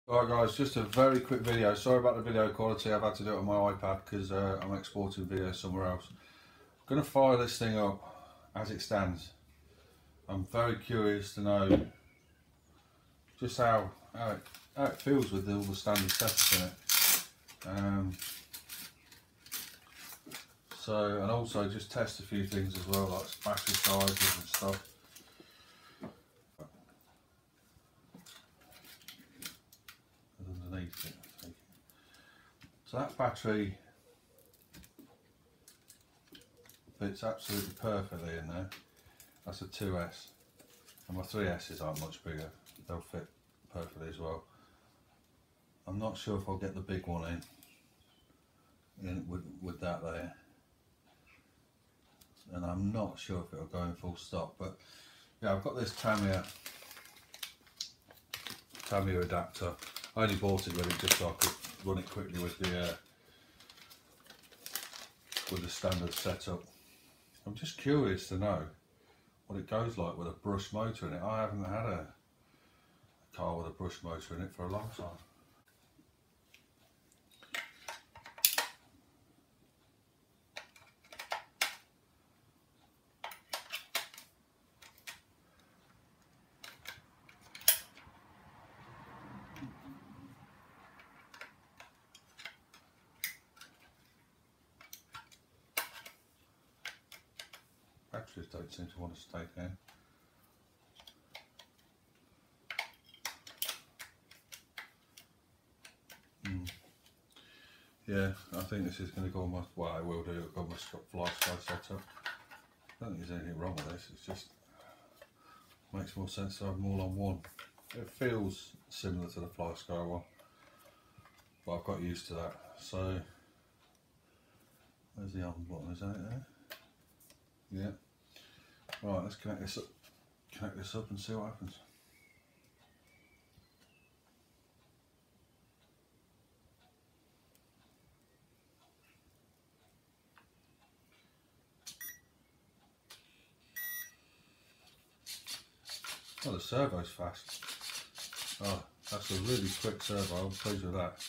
Alright guys, just a very quick video. Sorry about the video quality, I've had to do it on my iPad because I'm exporting videos somewhere else. I'm going to fire this thing up as it stands. I'm very curious to know just how it feels with all the standard setup in it. And also just test a few things as well, like battery sizes and stuff. Underneath it. So that battery fits absolutely perfectly in there. That's a 2S, and my 3S's aren't much bigger. They'll fit perfectly as well. I'm not sure if I'll get the big one in with that there, and I'm not sure if it'll go in full stop. But yeah, I've got this Tamiya adapter. I only bought it with it just so I could run it quickly with the standard setup. I'm just curious to know what it goes like with a brush motor in it. I haven't had a car with a brush motor in it for a long time. Batteries don't seem to want to stay there. Yeah, I think this is going to go on my, well, it will do, it'll go on my fly sky setup. I don't think there's anything wrong with this, it's just makes more sense to have them all on one. It feels similar to the fly sky one, but I've got used to that. So, where's the on button, is that it there? Yeah. Right, let's connect this up and see what happens. Oh, the servo's fast. Oh, that's a really quick servo, I'm pleased with that.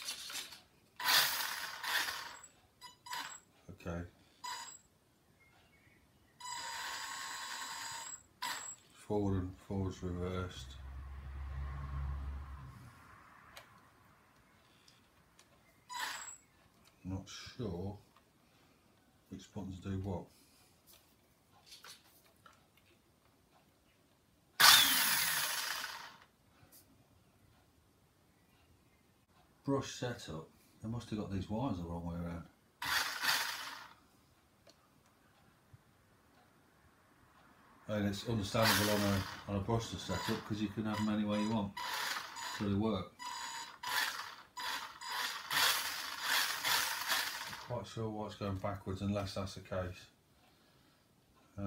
Okay. Forward's reversed. I'm not sure which buttons do what. Brush setup, they must have got these wires the wrong way around. And it's understandable on a brushless setup because you can have them any way you want, so they work. Not quite sure why it's going backwards unless that's the case. It's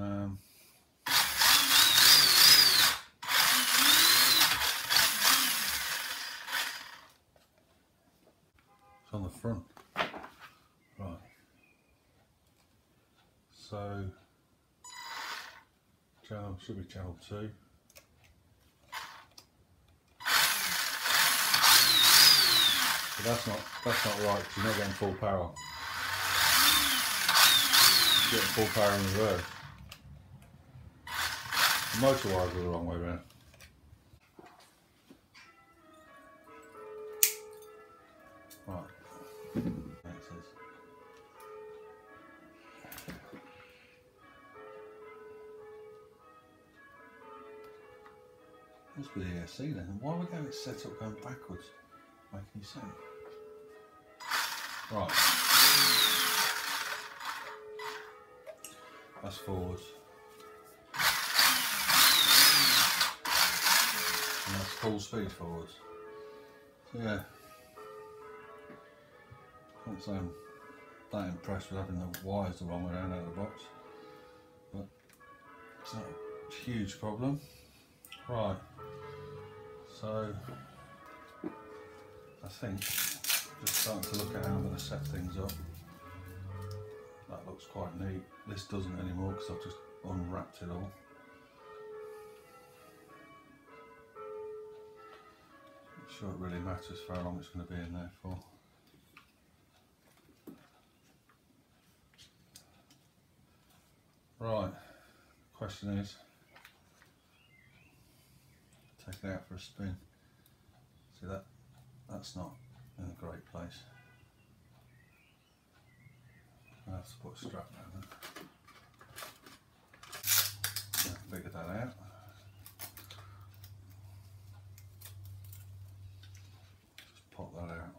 on the front. Right. So channel should be channel 2. But that's not right because you're not getting full power. You're getting full power in reverse. The motor wires are the wrong way around. Right. Must be the ESC then. Why would they have it set up going backwards? Make any sense? Right. That's forwards. And that's full speed forwards. So yeah. I can't say I'm that impressed with having the wires the wrong way around out of the box. But it's not a huge problem. Right. So I think just starting to look at how I'm going to set things up. That looks quite neat. This doesn't anymore because I've just unwrapped it all. sure it really matters for how long it's going to be in there for. Right, question is, take it out for a spin. See that's not in a great place. I have to put a strap down there. Figure that out. Just pop that out.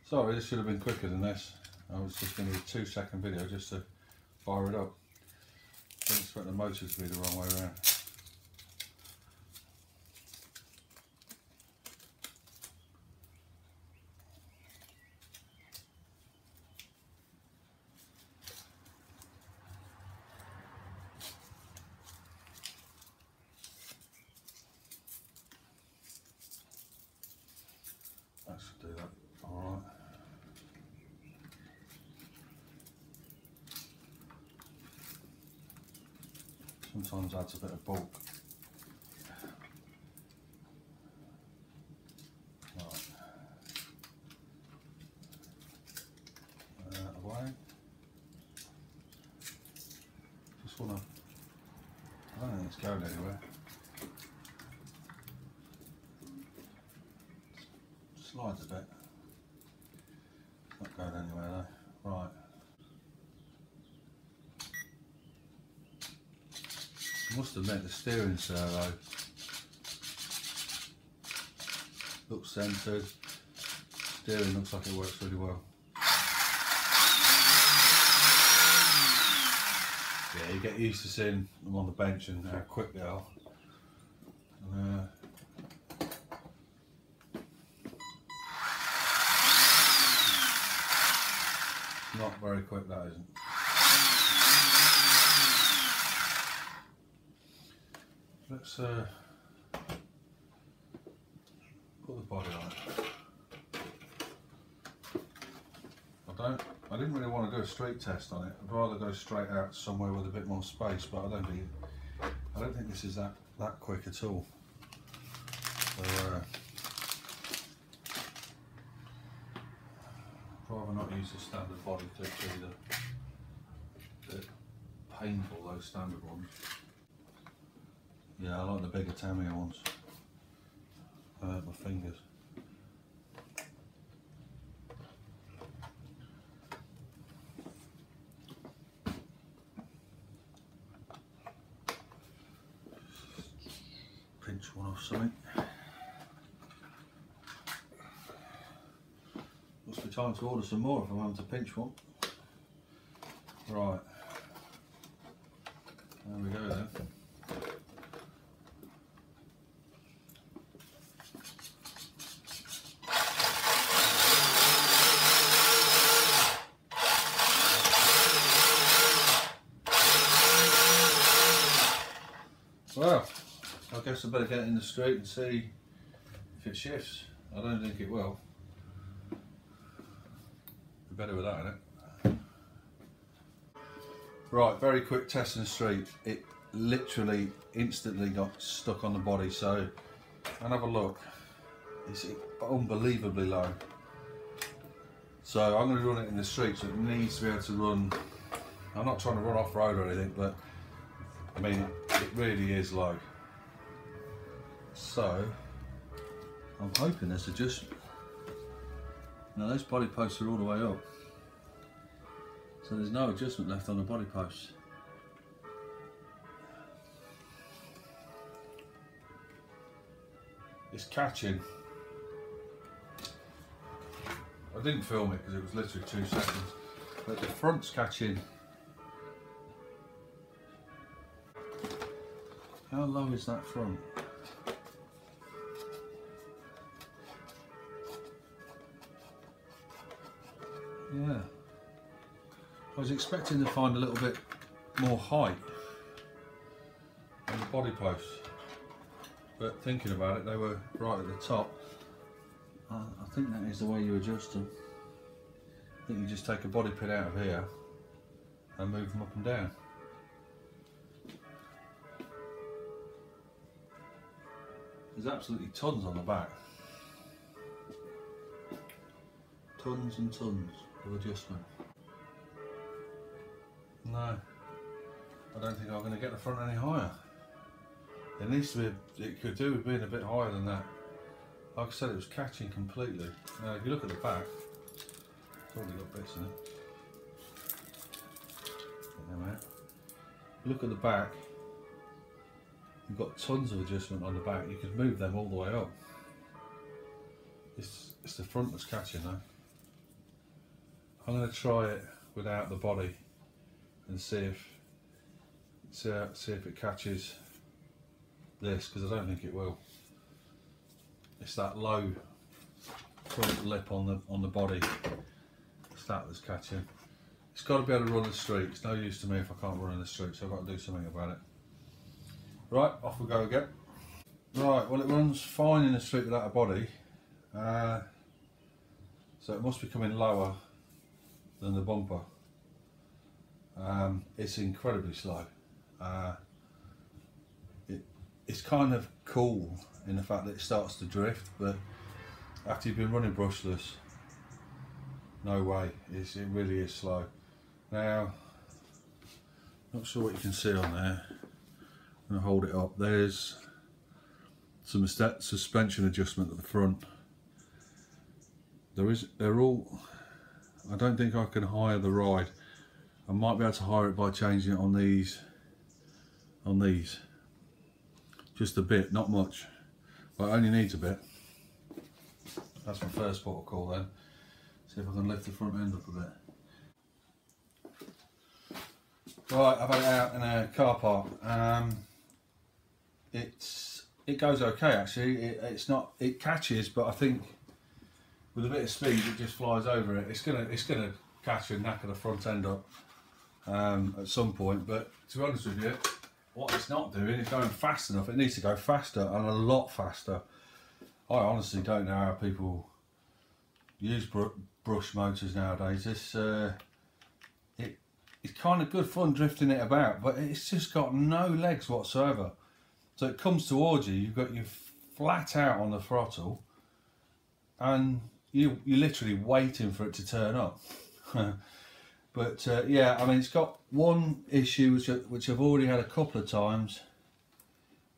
Sorry, this should have been quicker than this. I was just going to do a 2-second video just to fire it up. I expect the motor to be the wrong way around. That should do that. Alright. Sometimes adds a bit of bulk. Right. Away. Just wanna, I don't think it's going anywhere. Slides a bit. Not going anywhere though. Right. I must admit the steering servo looks centred. Steering looks like it works really well. Yeah, you get used to seeing them on the bench and how quick they are. Not very quick, that isn't. Let's put the body on it. I didn't really want to do a street test on it. I'd rather go straight out somewhere with a bit more space, but I don't think this is that quick at all. So I'd rather not use the standard body clips either. They're painful, those standard ones. Yeah, I like the bigger Tamiya ones. I hurt my fingers. Pinch one off something. Must be time to order some more if I'm having to pinch one. Right. There we go then. Well, I guess I better get it in the street and see if it shifts. I don't think it will. Be better with that in it. Right, very quick test in the street. It literally instantly got stuck on the body, so and have a look. It's unbelievably low. So I'm going to run it in the street, so it needs to be able to run. I'm not trying to run off road or anything, but I mean, it really is low. So I'm hoping this adjustment. Now those body posts are all the way up, so there's no adjustment left on the body posts. It's catching. I didn't film it because it was literally 2 seconds, but the front's catching. How low is that front? Yeah. I was expecting to find a little bit more height on the body posts, but thinking about it, they were right at the top. I think that is the way you adjust them. I think you just take a body pin out of here and move them up and down. There's absolutely tons on the back. Tons and tons of adjustment. No, I don't think I'm going to get the front any higher. It needs to be, it could do with being a bit higher than that. Like I said, it was catching completely. Now if you look at the back, it's already got bits in it. Get them out. Look at the back, you've got tons of adjustment on the back. You could move them all the way up. It's the front that's catching though. I'm going to try it without the body and see if it catches this, because I don't think it will. It's that low front lip on the body. It's that that's catching. It's got to be able to run the street. It's no use to me if I can't run in the street, so I've got to do something about it. Right, off we go again. Right, well it runs fine in the street without a body, so it must be coming lower than the bumper. It's incredibly slow. It's kind of cool in the fact that it starts to drift, but after you've been running brushless, no way, it really is slow. Now, not sure what you can see on there. I'm going to hold it up. There's some suspension adjustment at the front. They're all, I don't think I can hire the ride. I might be able to hire it by changing it on these. Just a bit, not much, but it only needs a bit. That's my first port of call then. See if I can lift the front end up a bit. Right, I've had it out in a car park. It goes okay actually. It catches, but I think with a bit of speed it just flies over it. It's gonna catch and knacker the front end up at some point. But to be honest with you, what it's not doing is going fast enough. It needs to go faster, and a lot faster. I honestly don't know how people use brush motors nowadays. It's kind of good fun drifting it about, but it's just got no legs whatsoever. So it comes towards you, you've got you flat out on the throttle, and you're literally waiting for it to turn up. But yeah, I mean, it's got one issue which I've already had a couple of times,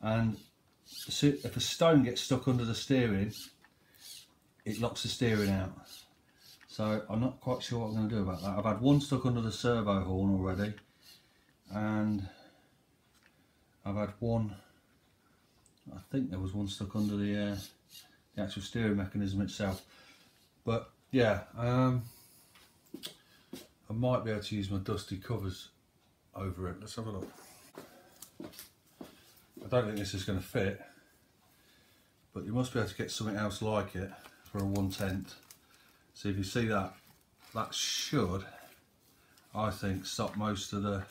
and if a stone gets stuck under the steering, it locks the steering out. So I'm not quite sure what I'm going to do about that. I've had one stuck under the servo horn already, and I've had one, I think there was one stuck under the actual steering mechanism itself. But yeah, I might be able to use my dusty covers over it. Let's have a look. I don't think this is going to fit, but you must be able to get something else like it for a 1/10. So if you see that, that should, I think, stop most of the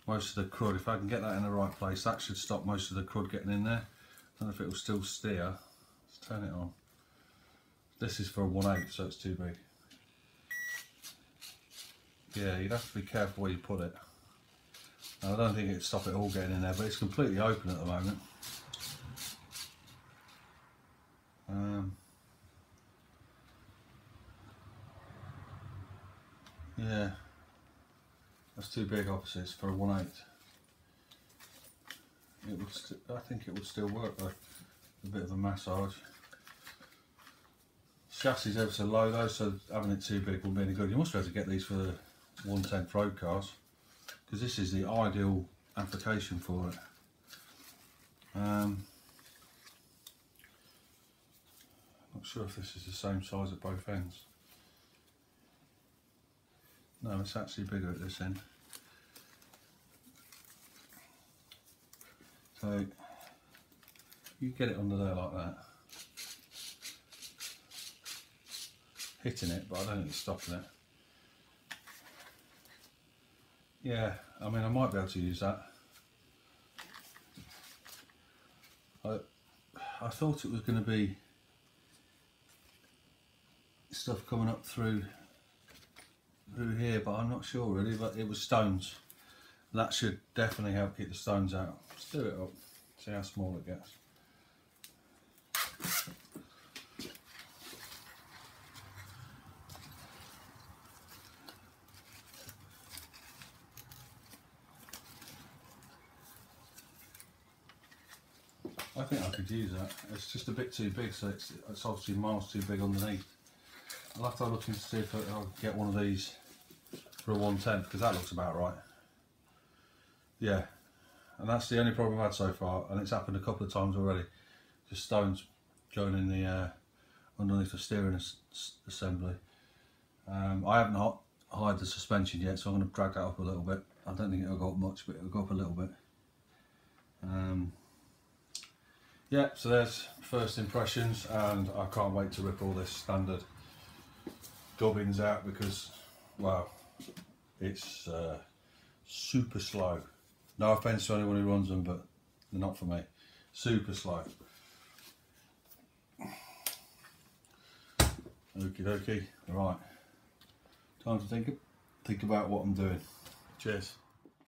crud. If I can get that in the right place, that should stop most of the crud getting in there. I don't know if it will still steer. Let's turn it on. This is for a 1/8, so it's too big. Yeah, you'd have to be careful where you put it. I don't think it'd stop it all getting in there, but it's completely open at the moment. Yeah, that's too big opposites for a 1/8. I think it would still work though. A bit of a massage. Chassis ever so low though, so having it too big wouldn't be any good. You must be able to get these for the 1/10 road cars, because this is the ideal application for it. Not sure if this is the same size at both ends. No, it's actually bigger at this end. So you get it under there like that, hitting it, but I don't think it's stopping it. Yeah, I mean, I might be able to use that. I thought it was going to be stuff coming up through here, but I'm not sure really. But it was stones. That should definitely help keep the stones out. Let's do it up, see how small it gets. I think I could use that. It's just a bit too big, so it's obviously miles too big underneath. I'll have to look into see if I'll get one of these for a 1/10, because that looks about right. Yeah, and that's the only problem I've had so far, and it's happened a couple of times already. Just stones going in the underneath the steering assembly. I haven't hired the suspension yet, so I'm going to drag that up a little bit. I don't think it'll go up much, but it'll go up a little bit. Yeah, so there's first impressions, and I can't wait to rip all this standard gubbins out because, wow, it's super slow. No offence to anyone who runs them, but they're not for me. Super slow. Okie dokie. Right. Time to think about what I'm doing. Cheers.